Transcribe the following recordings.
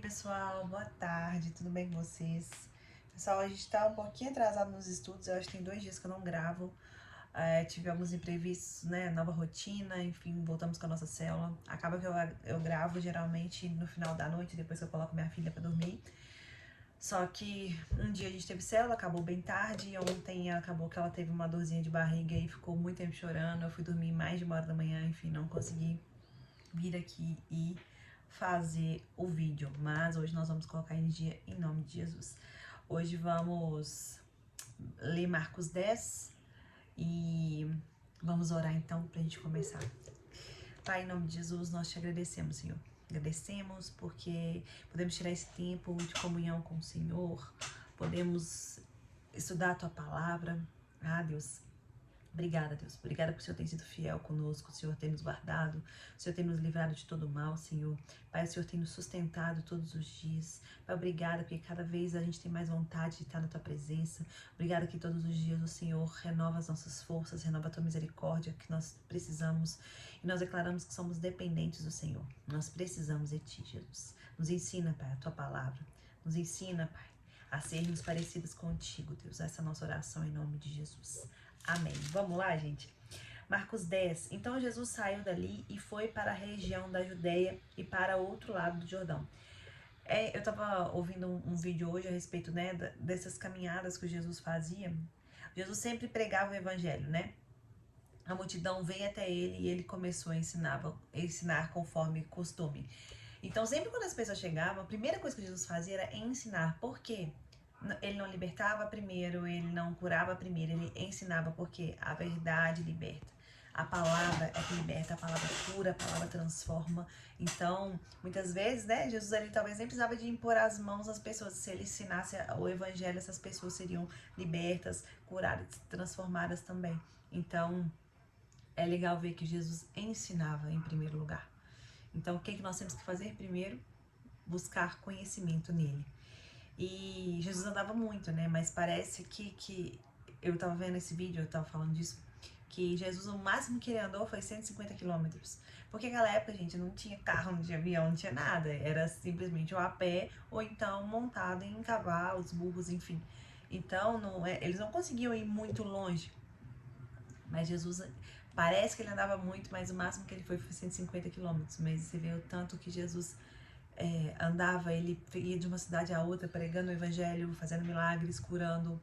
pessoal, boa tarde, tudo bem com vocês? Pessoal, a gente tá um pouquinho atrasado nos estudos, eu acho que tem 2 dias que eu não gravo. Tive alguns imprevistos, né, nova rotina, enfim, voltamos com a nossa célula. Acaba que eu gravo geralmente no final da noite, depois que eu coloco minha filha pra dormir. Só que um dia a gente teve célula, acabou bem tarde, e ontem acabou que ela teve uma dorzinha de barriga e ficou muito tempo chorando. Eu fui dormir mais de 1 hora da manhã, enfim, não consegui vir aqui e fazer o vídeo, mas hoje nós vamos colocar em dia em nome de Jesus. Hoje vamos ler Marcos 10 e vamos orar então pra gente começar. Pai, em nome de Jesus, nós te agradecemos, Senhor. Agradecemos porque podemos tirar esse tempo de comunhão com o Senhor, podemos estudar a tua palavra. Deus, obrigada, Deus. Obrigada porque o Senhor tem sido fiel conosco, o Senhor tem nos guardado, o Senhor tem nos livrado de todo mal, Senhor. Pai, o Senhor tem nos sustentado todos os dias. Pai, obrigada porque cada vez a gente tem mais vontade de estar na Tua presença. Obrigada que todos os dias o Senhor renova as nossas forças, renova a Tua misericórdia que nós precisamos. E nós declaramos que somos dependentes do Senhor. Nós precisamos de Ti, Jesus. Nos ensina, Pai, a Tua palavra. Nos ensina, Pai, a sermos parecidas contigo, Deus. Essa é a nossa oração em nome de Jesus. Amém. Vamos lá, gente? Marcos 10. Então Jesus saiu dali e foi para a região da Judéia e para o outro lado do Jordão. Eu estava ouvindo um vídeo hoje a respeito, né, dessas caminhadas que Jesus fazia. Jesus sempre pregava o evangelho, né? A multidão veio até ele e ele começou a ensinar conforme costume. Então, sempre quando as pessoas chegavam, a primeira coisa que Jesus fazia era ensinar. Por quê? Ele não libertava primeiro, ele não curava primeiro, ele ensinava, porque a verdade liberta. A palavra é que liberta, a palavra cura, a palavra transforma. Então, muitas vezes, né, Jesus ali talvez nem precisava de impor as mãos às pessoas. Se ele ensinasse o evangelho, essas pessoas seriam libertas, curadas, transformadas também. Então, é legal ver que Jesus ensinava em primeiro lugar. Então, o que nós temos que fazer primeiro? Buscar conhecimento nele. E Jesus andava muito, né? Mas parece que eu tava vendo esse vídeo, eu tava falando disso, que Jesus, o máximo que ele andou foi 150 quilômetros. Porque naquela época, gente, não tinha carro, não tinha avião, não tinha nada. Era simplesmente ou a pé, ou então montado em cavalos, burros, enfim. Então, eles não conseguiam ir muito longe. Mas Jesus, parece que ele andava muito, mas o máximo que ele foi 150 quilômetros. Mas você vê o tanto que Jesus andava, ele ia de uma cidade a outra pregando o evangelho, fazendo milagres, curando,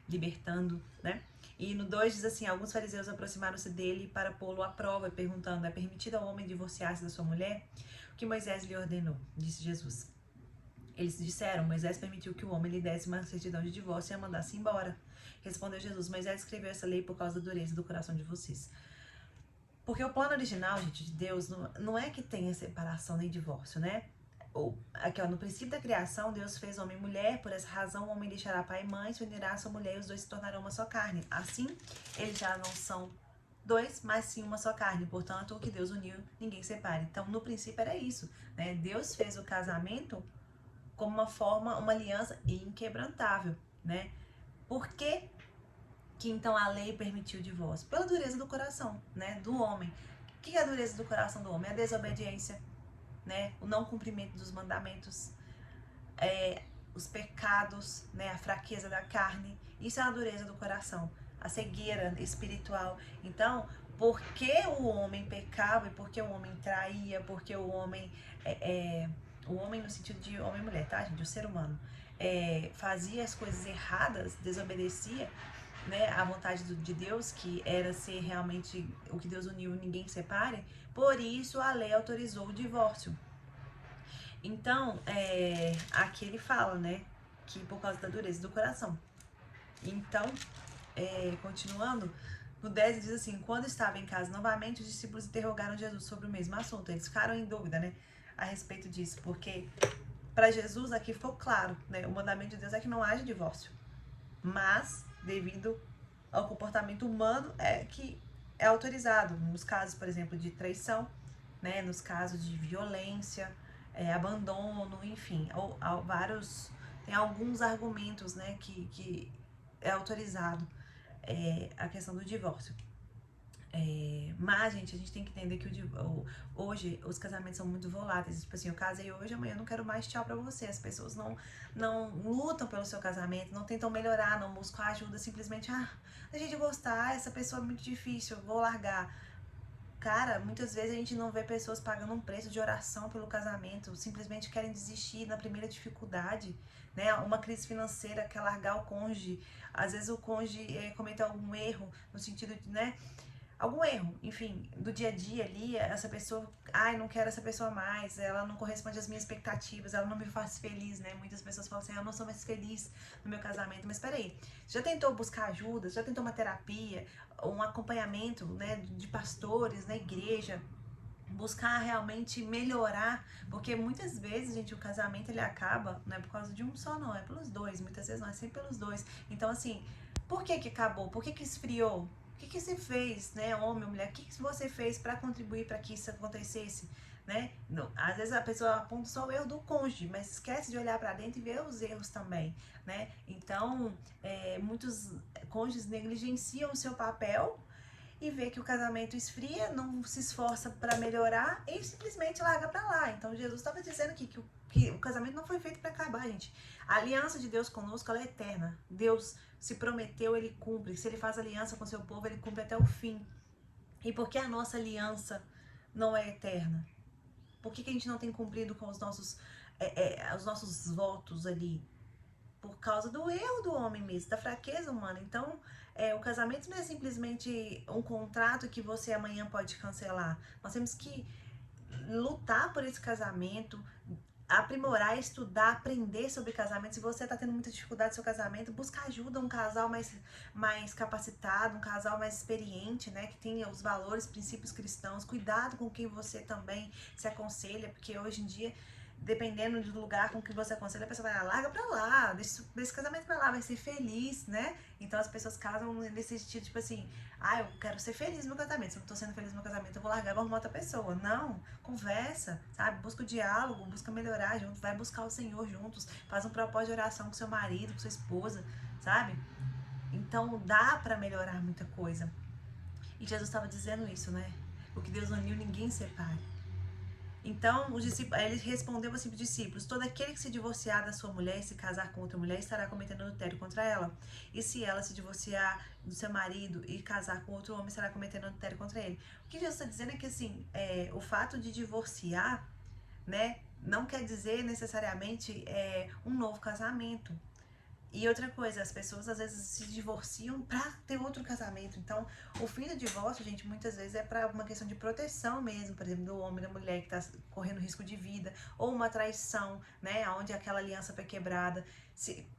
libertando, né? E no 2 diz assim: alguns fariseus aproximaram-se dele para pô-lo à prova, perguntando: é permitido ao homem divorciar-se da sua mulher? O que Moisés lhe ordenou? Disse Jesus. Eles disseram: Moisés permitiu que o homem lhe desse uma certidão de divórcio e a mandasse embora. Respondeu Jesus: Moisés escreveu essa lei por causa da dureza do coração de vocês. Porque o plano original, gente, de Deus, não é que tenha separação nem divórcio, né? Aqui, ó, no princípio da criação, Deus fez homem e mulher. Por essa razão, o homem deixará pai e mãe, se unirá a sua mulher e os dois se tornarão uma só carne. Assim, eles já não são dois, mas sim uma só carne. Portanto, o que Deus uniu, ninguém separe. Então, no princípio era isso, né? Deus fez o casamento como uma forma, uma aliança inquebrantável, né? Por que então a lei permitiu o divórcio? Pela dureza do coração, né? Do homem. O que é a dureza do coração do homem? A desobediência, né? O não cumprimento dos mandamentos, os pecados, né? A fraqueza da carne. Isso é a dureza do coração, a cegueira espiritual. Então, porque o homem pecava e porque o homem traía, porque o homem o homem no sentido de homem e mulher, tá, gente? O ser humano fazia as coisas erradas, desobedecia, né, a vontade de Deus, que era ser realmente o que Deus uniu, ninguém separe. Por isso a lei autorizou o divórcio. Então, aqui ele fala, né, que por causa da dureza do coração. Então, continuando, no 10 diz assim: quando estava em casa novamente, os discípulos interrogaram Jesus sobre o mesmo assunto. Eles ficaram em dúvida, né, a respeito disso, porque para Jesus aqui ficou claro, né, o mandamento de Deus é que não haja divórcio. Mas, devido ao comportamento humano, que é autorizado nos casos, por exemplo, de traição, né, nos casos de violência, abandono, enfim, tem alguns argumentos, né, que é autorizado a questão do divórcio. Mas, gente, a gente tem que entender que hoje os casamentos são muito voláteis. Tipo assim, eu casei hoje, amanhã eu não quero mais, tchau pra você. As pessoas não lutam pelo seu casamento, não tentam melhorar, não buscam ajuda, simplesmente, a gente gostar, essa pessoa é muito difícil, eu vou largar. Cara, muitas vezes a gente não vê pessoas pagando um preço de oração pelo casamento, simplesmente querem desistir na primeira dificuldade, né? Uma crise financeira, quer largar o cônjuge, às vezes o cônjuge cometeu algum erro, no sentido de, né? Algum erro, enfim, do dia a dia ali, essa pessoa, não quero essa pessoa mais, ela não corresponde às minhas expectativas, ela não me faz feliz, né? Muitas pessoas falam assim, eu não sou mais feliz no meu casamento, mas peraí, já tentou buscar ajuda, já tentou uma terapia, um acompanhamento, né, de pastores na igreja, buscar realmente melhorar, porque muitas vezes, gente, o casamento ele acaba, não é por causa de um só não, é pelos dois, muitas vezes não, é sempre pelos dois. Então assim, por que que acabou? Por que que esfriou? O que que você fez, né, homem ou mulher? O que que você fez para contribuir para que isso acontecesse, né? Não, às vezes a pessoa aponta só o erro do cônjuge, mas esquece de olhar para dentro e ver os erros também, né? Então, muitos cônjuges negligenciam o seu papel e vê que o casamento esfria, não se esforça para melhorar e simplesmente larga para lá. Então Jesus estava dizendo que o casamento não foi feito para acabar, gente. A aliança de Deus conosco, ela é eterna. Deus se prometeu, ele cumpre. Se ele faz aliança com seu povo, ele cumpre até o fim. E por que a nossa aliança não é eterna? Por que a gente não tem cumprido com os nossos votos ali? Por causa do erro do homem mesmo, da fraqueza humana. Então, o casamento não é simplesmente um contrato que você amanhã pode cancelar. Nós temos que lutar por esse casamento, aprimorar, estudar, aprender sobre casamento. Se você está tendo muita dificuldade no seu casamento, buscar ajuda, um casal mais capacitado, um casal mais experiente, né, que tenha os valores, princípios cristãos. Cuidado com quem você também se aconselha, porque hoje em dia, dependendo do lugar com que você aconselha, a pessoa vai, larga pra lá, deixa esse casamento pra lá, vai ser feliz, né? Então as pessoas casam nesse sentido, tipo assim, eu quero ser feliz no meu casamento, se eu não tô sendo feliz no meu casamento, eu vou largar e vou arrumar outra pessoa. Não, conversa, sabe? Busca o diálogo, busca melhorar junto, vai buscar o Senhor juntos, faz um propósito de oração com seu marido, com sua esposa, sabe? Então dá pra melhorar muita coisa. E Jesus estava dizendo isso, né? O que Deus uniu, ninguém separe. Então, os discípulos, ele respondeu assim para os discípulos: todo aquele que se divorciar da sua mulher e se casar com outra mulher estará cometendo adultério contra ela. E se ela se divorciar do seu marido e casar com outro homem, estará cometendo adultério contra ele. O que Jesus está dizendo é que assim, o fato de divorciar, né, não quer dizer necessariamente um novo casamento. E outra coisa, as pessoas às vezes se divorciam pra ter outro casamento. Então, o fim do divórcio, gente, muitas vezes é pra uma questão de proteção mesmo, por exemplo, do homem e da mulher que tá correndo risco de vida, ou uma traição, né, onde aquela aliança foi quebrada.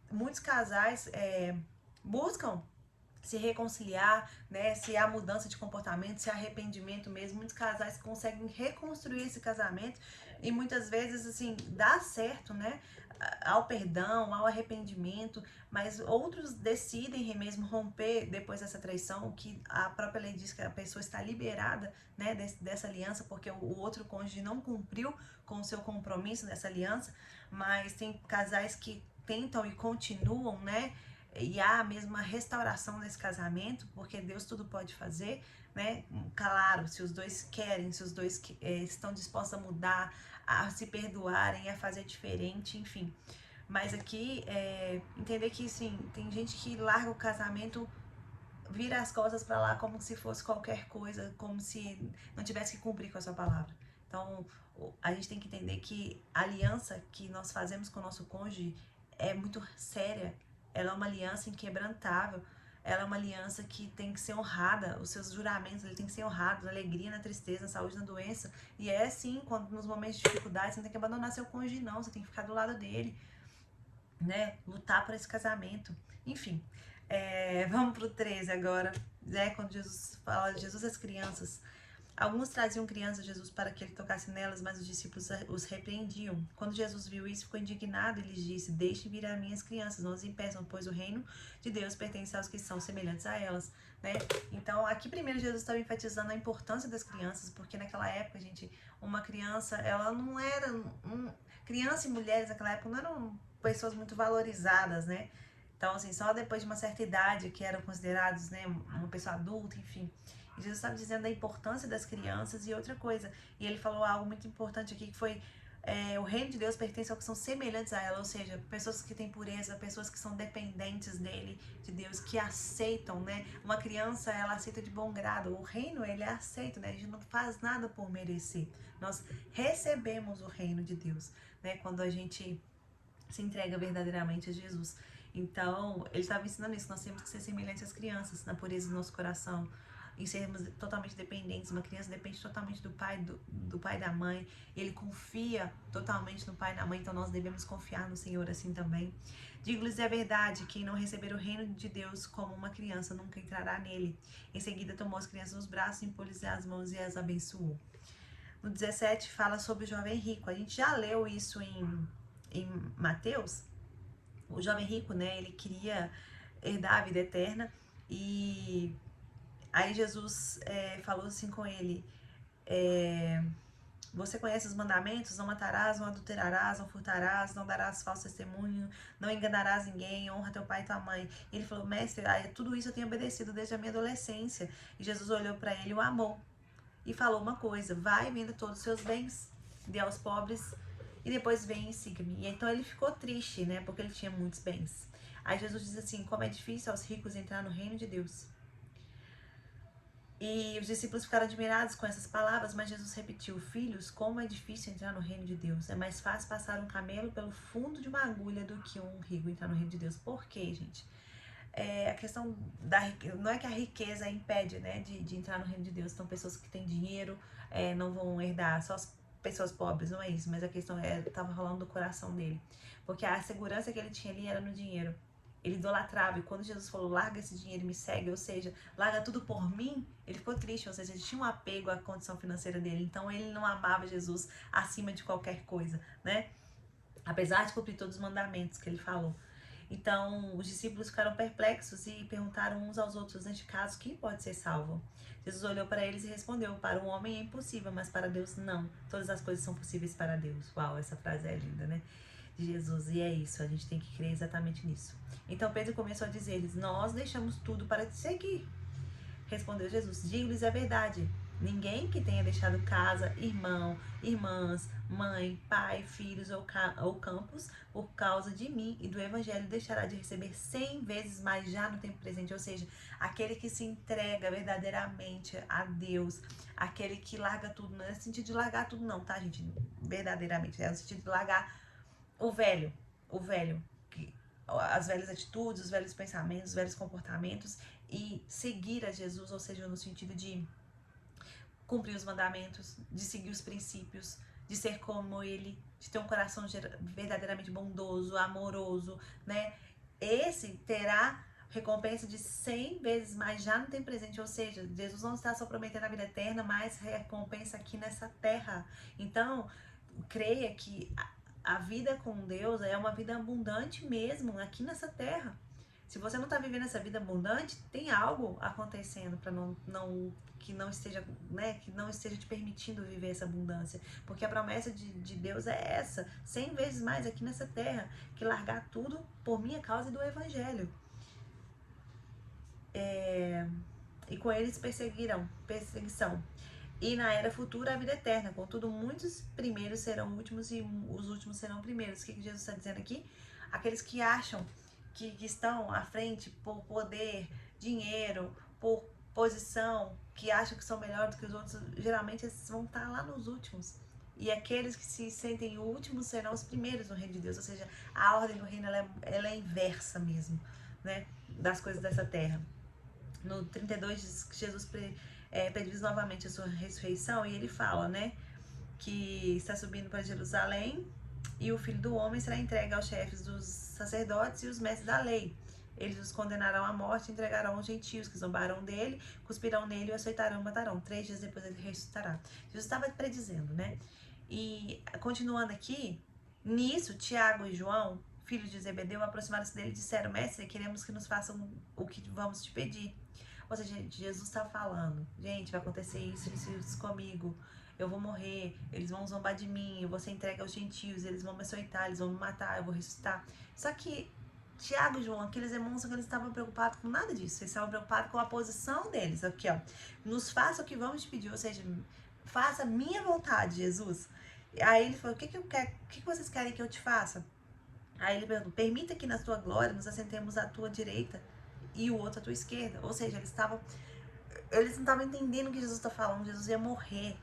Muitos casais buscam se reconciliar, né, se há mudança de comportamento, se há arrependimento mesmo. Muitos casais conseguem reconstruir esse casamento e muitas vezes, assim, dá certo, né, ao perdão, ao arrependimento, mas outros decidem mesmo romper depois dessa traição, que a própria lei diz que a pessoa está liberada, né, dessa aliança, porque o outro cônjuge não cumpriu com o seu compromisso dessa aliança, mas tem casais que tentam e continuam, né, e há mesmo uma restauração desse casamento, porque Deus tudo pode fazer, né? Claro, se os dois querem, se os dois estão dispostos a mudar, a se perdoarem, a fazer diferente, enfim. Mas aqui, entender que, sim, tem gente que larga o casamento, vira as costas para lá como se fosse qualquer coisa, como se não tivesse que cumprir com a sua palavra. Então, a gente tem que entender que a aliança que nós fazemos com o nosso cônjuge é muito séria. Ela é uma aliança inquebrantável. Ela é uma aliança que tem que ser honrada. Os seus juramentos, ele tem que ser honrado na alegria, na tristeza, na saúde, na doença. E é assim, quando nos momentos de dificuldade, você não tem que abandonar seu cônjuge, não. Você tem que ficar do lado dele, né? Lutar por esse casamento. Enfim, vamos pro 13 agora, né? Quando Jesus fala de Jesus às crianças. Alguns traziam crianças a Jesus para que ele tocasse nelas, mas os discípulos os repreendiam. Quando Jesus viu isso, ficou indignado e lhes disse: deixem vir as minhas crianças, não as impeçam, pois o reino de Deus pertence aos que são semelhantes a elas, né? Então, aqui primeiro Jesus estava enfatizando a importância das crianças, porque naquela época, gente, uma criança, ela não era... criança e mulheres naquela época não eram pessoas muito valorizadas, né? Então, assim, só depois de uma certa idade que eram considerados, né, uma pessoa adulta, enfim. E Jesus estava dizendo da importância das crianças e outra coisa. E ele falou algo muito importante aqui, que foi o reino de Deus pertence ao que são semelhantes a ela, ou seja, pessoas que têm pureza, pessoas que são dependentes dele, de Deus, que aceitam, né? Uma criança, ela aceita de bom grado. O reino, ele é aceito, né? A gente não faz nada por merecer. Nós recebemos o reino de Deus, né? Quando a gente se entrega verdadeiramente a Jesus. Então, ele estava ensinando isso, nós temos que ser semelhantes às crianças, na pureza do nosso coração, em sermos totalmente dependentes. Uma criança depende totalmente do pai e da mãe, ele confia totalmente no pai e na mãe, então nós devemos confiar no Senhor assim também. Digo-lhes a verdade, quem não receber o reino de Deus como uma criança nunca entrará nele. Em seguida tomou as crianças nos braços, impôs-lhes as mãos e as abençoou. No 17 fala sobre o jovem rico, a gente já leu isso em Mateus. O jovem rico, né, ele queria herdar a vida eterna, e aí Jesus falou assim com ele, você conhece os mandamentos? Não matarás, não adulterarás, não furtarás, não darás falso testemunho, não enganarás ninguém, honra teu pai e tua mãe. E ele falou, mestre, tudo isso eu tenho obedecido desde a minha adolescência. E Jesus olhou para ele e o amou e falou uma coisa, vai, venda todos os seus bens, dê aos pobres e depois vem e siga-me. E então ele ficou triste, né, porque ele tinha muitos bens. Aí Jesus diz assim, como é difícil aos ricos entrar no reino de Deus. E os discípulos ficaram admirados com essas palavras, mas Jesus repetiu, filhos, como é difícil entrar no reino de Deus. É mais fácil passar um camelo pelo fundo de uma agulha do que um rico entrar no reino de Deus. Por quê, gente? A questão da riqueza, não é que a riqueza impede, né, de entrar no reino de Deus. Então, pessoas que têm dinheiro não vão herdar, só as pessoas pobres, não é isso. Mas a questão estava rolando do coração dele. Porque a segurança que ele tinha ali era no dinheiro. Ele idolatrava, e quando Jesus falou, larga esse dinheiro e me segue, ou seja, larga tudo por mim, ele ficou triste, ou seja, ele tinha um apego à condição financeira dele, então ele não amava Jesus acima de qualquer coisa, né? Apesar de cumprir todos os mandamentos que ele falou. Então, os discípulos ficaram perplexos e perguntaram uns aos outros, neste caso, quem pode ser salvo? Jesus olhou para eles e respondeu, para o homem é impossível, mas para Deus não. Todas as coisas são possíveis para Deus. Uau, essa frase é linda, né? De Jesus, e é isso, a gente tem que crer exatamente nisso. Então Pedro começou a dizer-lhes, nós deixamos tudo para te seguir. Respondeu Jesus, digo-lhes a verdade, ninguém que tenha deixado casa, irmão, irmãs, mãe, pai, filhos ou campos, por causa de mim e do evangelho, deixará de receber 100 vezes mais já no tempo presente. Ou seja, aquele que se entrega verdadeiramente a Deus, aquele que larga tudo, não é no sentido de largar tudo não, tá, gente? Verdadeiramente, é no sentido de largar o velho, as velhas atitudes, os velhos pensamentos, os velhos comportamentos, e seguir a Jesus, ou seja, no sentido de cumprir os mandamentos, de seguir os princípios, de ser como ele, de ter um coração verdadeiramente bondoso, amoroso, né? Esse terá recompensa de 100 vezes mais já no tempo presente, ou seja, Jesus não está só prometendo a vida eterna, mas recompensa aqui nessa terra. Então, creia que a vida com Deus é uma vida abundante mesmo aqui nessa terra. Se você não está vivendo essa vida abundante, tem algo acontecendo para que não esteja, né, que não esteja te permitindo viver essa abundância. Porque a promessa de Deus é essa, 100 vezes mais aqui nessa terra, que largar tudo por minha causa e do evangelho. E com eles perseguição. E na era futura a vida eterna. Contudo, muitos primeiros serão últimos e os últimos serão primeiros. O que Jesus está dizendo aqui? Aqueles que acham que estão à frente por poder, dinheiro, por posição, que acham que são melhores do que os outros, geralmente esses vão estar lá nos últimos. E aqueles que se sentem últimos serão os primeiros no reino de Deus. Ou seja, a ordem do reino ela é inversa mesmo, né, das coisas dessa terra. No 32 diz que Jesus prediz novamente a sua ressurreição, e ele fala, né, que está subindo para Jerusalém e o Filho do Homem será entregue aos chefes dos sacerdotes e os mestres da lei. Eles os condenarão à morte e entregarão aos gentios, que zombarão dele, cuspirão nele, o açoitarão e matarão. 3 dias depois ele ressuscitará. Jesus estava predizendo, né? E continuando aqui, nisso, Tiago e João, filhos de Zebedeu, aproximaram-se dele e disseram, mestre, queremos que nos façam o que vamos te pedir. Ou seja, Jesus está falando, gente, vai acontecer isso comigo, eu vou morrer, eles vão zombar de mim, eu vou ser entregue aos gentios, eles vão me açoitar, eles vão me matar, eu vou ressuscitar. Só que Tiago e João, aqueles irmãos, eles estavam preocupados com nada disso. Eles estavam preocupados com a posição deles. Aqui, ó. Nos faça o que vamos te pedir. Ou seja, faça a minha vontade, Jesus. Aí ele falou, o que eu quero? O que vocês querem que eu te faça? Aí ele perguntou, permita que na tua glória nos assentemos à tua direita e o outro à tua esquerda. Ou seja, eles não estavam entendendo o que Jesus está falando. Jesus ia morrer.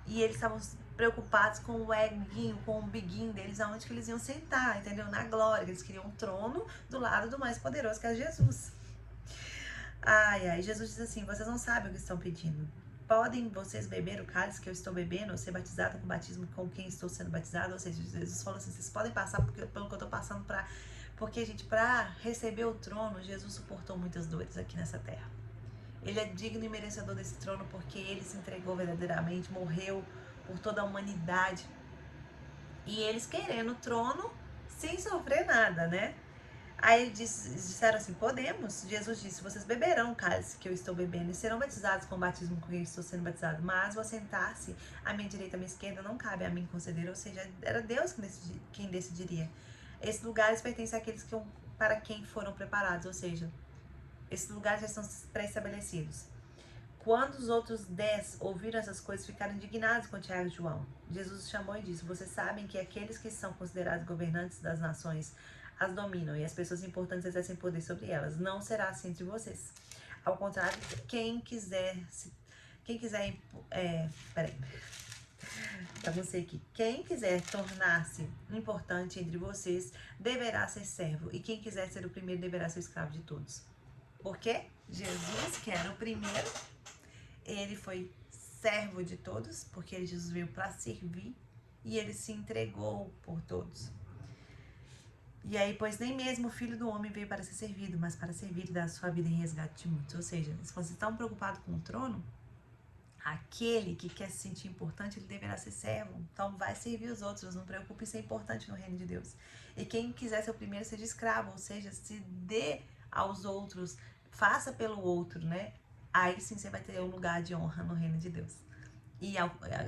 E eles estavam preocupados com o eguinho, com o biguinho deles, aonde que eles iam sentar, entendeu? Na glória. Eles queriam um trono do lado do mais poderoso, que é Jesus. Ai, Jesus diz assim, vocês não sabem o que estão pedindo. Podem vocês beber o cálice que eu estou bebendo, ou ser batizado com o batismo com quem estou sendo batizado? Ou seja, Jesus falou assim, vocês podem passar pelo que eu estou passando porque, gente, para receber o trono, Jesus suportou muitas dores aqui nessa terra. Ele é digno e merecedor desse trono porque ele se entregou verdadeiramente, morreu por toda a humanidade. E eles querendo o trono sem sofrer nada, né? Aí disseram assim, podemos. Jesus disse, vocês beberão o cálice que eu estou bebendo e serão batizados com o batismo com que eu estou sendo batizado. Mas o assentar-se à minha direita e à minha esquerda não cabe a mim conceder. Ou seja, era Deus quem decidiria. Esses lugares pertencem àqueles para quem foram preparados. Ou seja, esses lugares já estão pré-estabelecidos. Quando os outros 10 ouviram essas coisas, ficaram indignados com Tiago e João. Jesus os chamou e disse, vocês sabem que aqueles que são considerados governantes das nações as dominam e as pessoas importantes exercem poder sobre elas. Não será assim entre vocês. Ao contrário, quem quiser Quem quiser tornar-se importante entre vocês, deverá ser servo. E quem quiser ser o primeiro, deverá ser escravo de todos. Por quê? Jesus, que era o primeiro, ele foi servo de todos, porque Jesus veio para servir e ele se entregou por todos. E aí, pois nem mesmo o Filho do Homem veio para ser servido, mas para servir e dar a sua vida em resgate de muitos. Ou seja, se você está preocupado com o trono, aquele que quer se sentir importante, ele deverá ser servo. Então vai servir os outros, não preocupe em ser importante no reino de Deus. E quem quiser ser o primeiro, seja escravo, ou seja, se dê aos outros, faça pelo outro, né? Aí sim você vai ter um lugar de honra no reino de Deus. E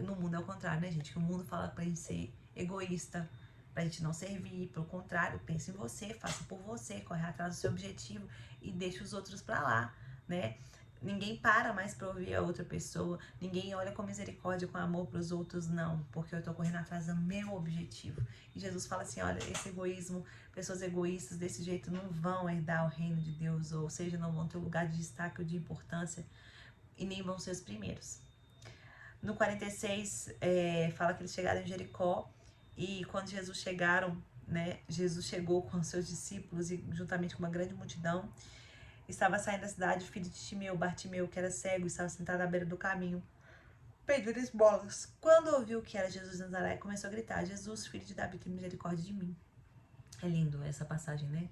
no mundo é o contrário, né, gente? Que o mundo fala pra gente ser egoísta, pra gente não servir. Pelo contrário, pense em você, faça por você, corre atrás do seu objetivo e deixe os outros pra lá, né? Ninguém para mais pra ouvir a outra pessoa, ninguém olha com misericórdia, com amor pros outros, não, porque eu tô correndo atrás do meu objetivo. E Jesus fala assim, olha, esse egoísmo, pessoas egoístas desse jeito não vão herdar o reino de Deus, ou seja, não vão ter lugar de destaque ou de importância e nem vão ser os primeiros. No 46, fala que eles chegaram em Jericó e quando Jesus chegou com os seus discípulos e juntamente com uma grande multidão. Estava saindo da cidade o filho de Timeu, Bartimeu, que era cego, estava sentado à beira do caminho, pedindo esmolas. Quando ouviu que era Jesus de Nazaré, começou a gritar, Jesus, filho de Davi, tem misericórdia de mim. É lindo essa passagem, né?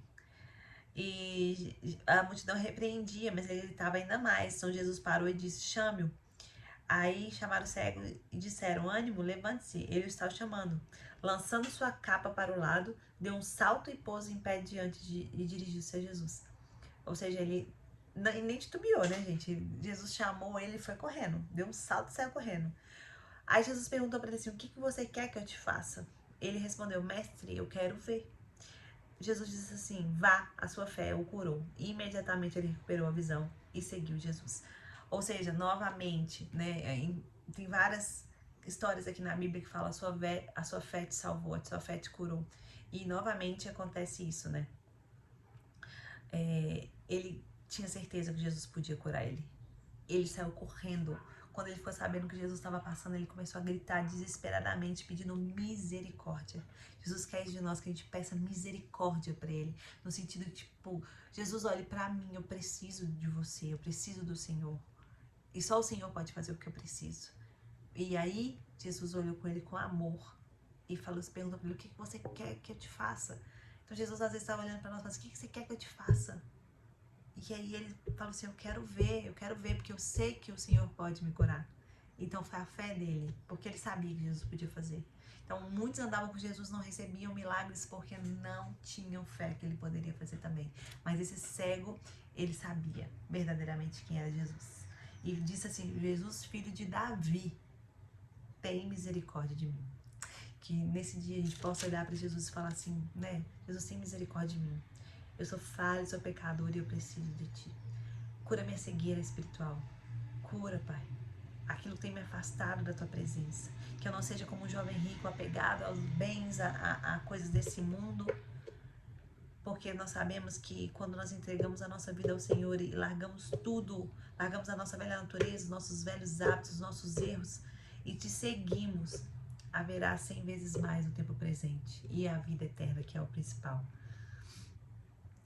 E a multidão repreendia, mas ele gritava ainda mais. Então Jesus parou e disse, chame-o. Aí chamaram o cego e disseram, ânimo, levante-se, ele o está chamando. Lançando sua capa para o lado, deu um salto e pôs em pé e dirigiu-se a Jesus. Ou seja, ele nem titubeou, né, gente? Jesus chamou ele e foi correndo. Deu um salto e saiu correndo. Aí Jesus perguntou para ele assim, o que você quer que eu te faça? Ele respondeu, mestre, eu quero ver. Jesus disse assim, vá, a sua fé o curou. E imediatamente ele recuperou a visão e seguiu Jesus. Ou seja, novamente, né, tem várias histórias aqui na Bíblia que falam a sua fé te salvou, a sua fé te curou. E novamente acontece isso, né? Ele tinha certeza que Jesus podia curar ele. Ele saiu correndo. Quando ele ficou sabendo que Jesus estava passando, ele começou a gritar desesperadamente, pedindo misericórdia. Jesus quer de nós que a gente peça misericórdia para ele. No sentido de, tipo, Jesus, olhe para mim, eu preciso de você, eu preciso do Senhor. E só o Senhor pode fazer o que eu preciso. E aí, Jesus olhou com ele com amor e perguntou para ele, o que você quer que eu te faça? Então, Jesus às vezes estava olhando para nós e falando assim, o que você quer que eu te faça? E aí ele falou assim, eu quero ver, porque eu sei que o Senhor pode me curar. Então foi a fé dele, porque ele sabia que Jesus podia fazer. Então muitos andavam com Jesus, não recebiam milagres porque não tinham fé que ele poderia fazer também. Mas esse cego, ele sabia verdadeiramente quem era Jesus. E disse assim, Jesus, filho de Davi, tem misericórdia de mim. Que nesse dia a gente possa olhar para Jesus e falar assim, né, Jesus tem misericórdia de mim. Eu sou falha, sou pecadora e eu preciso de Ti. Cura minha cegueira espiritual. Cura, Pai, aquilo que tem me afastado da Tua presença. Que eu não seja como um jovem rico apegado aos bens, a coisas desse mundo, porque nós sabemos que quando nós entregamos a nossa vida ao Senhor e largamos tudo, largamos a nossa velha natureza, os nossos velhos hábitos, os nossos erros e te seguimos, haverá 100 vezes mais no tempo presente e a vida eterna, que é o principal.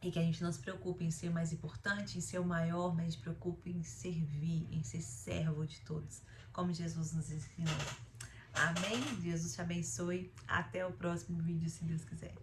E que a gente não se preocupe em ser mais importante, em ser o maior, mas se preocupe em servir, em ser servo de todos, como Jesus nos ensinou. Amém? Jesus te abençoe. Até o próximo vídeo, se Deus quiser.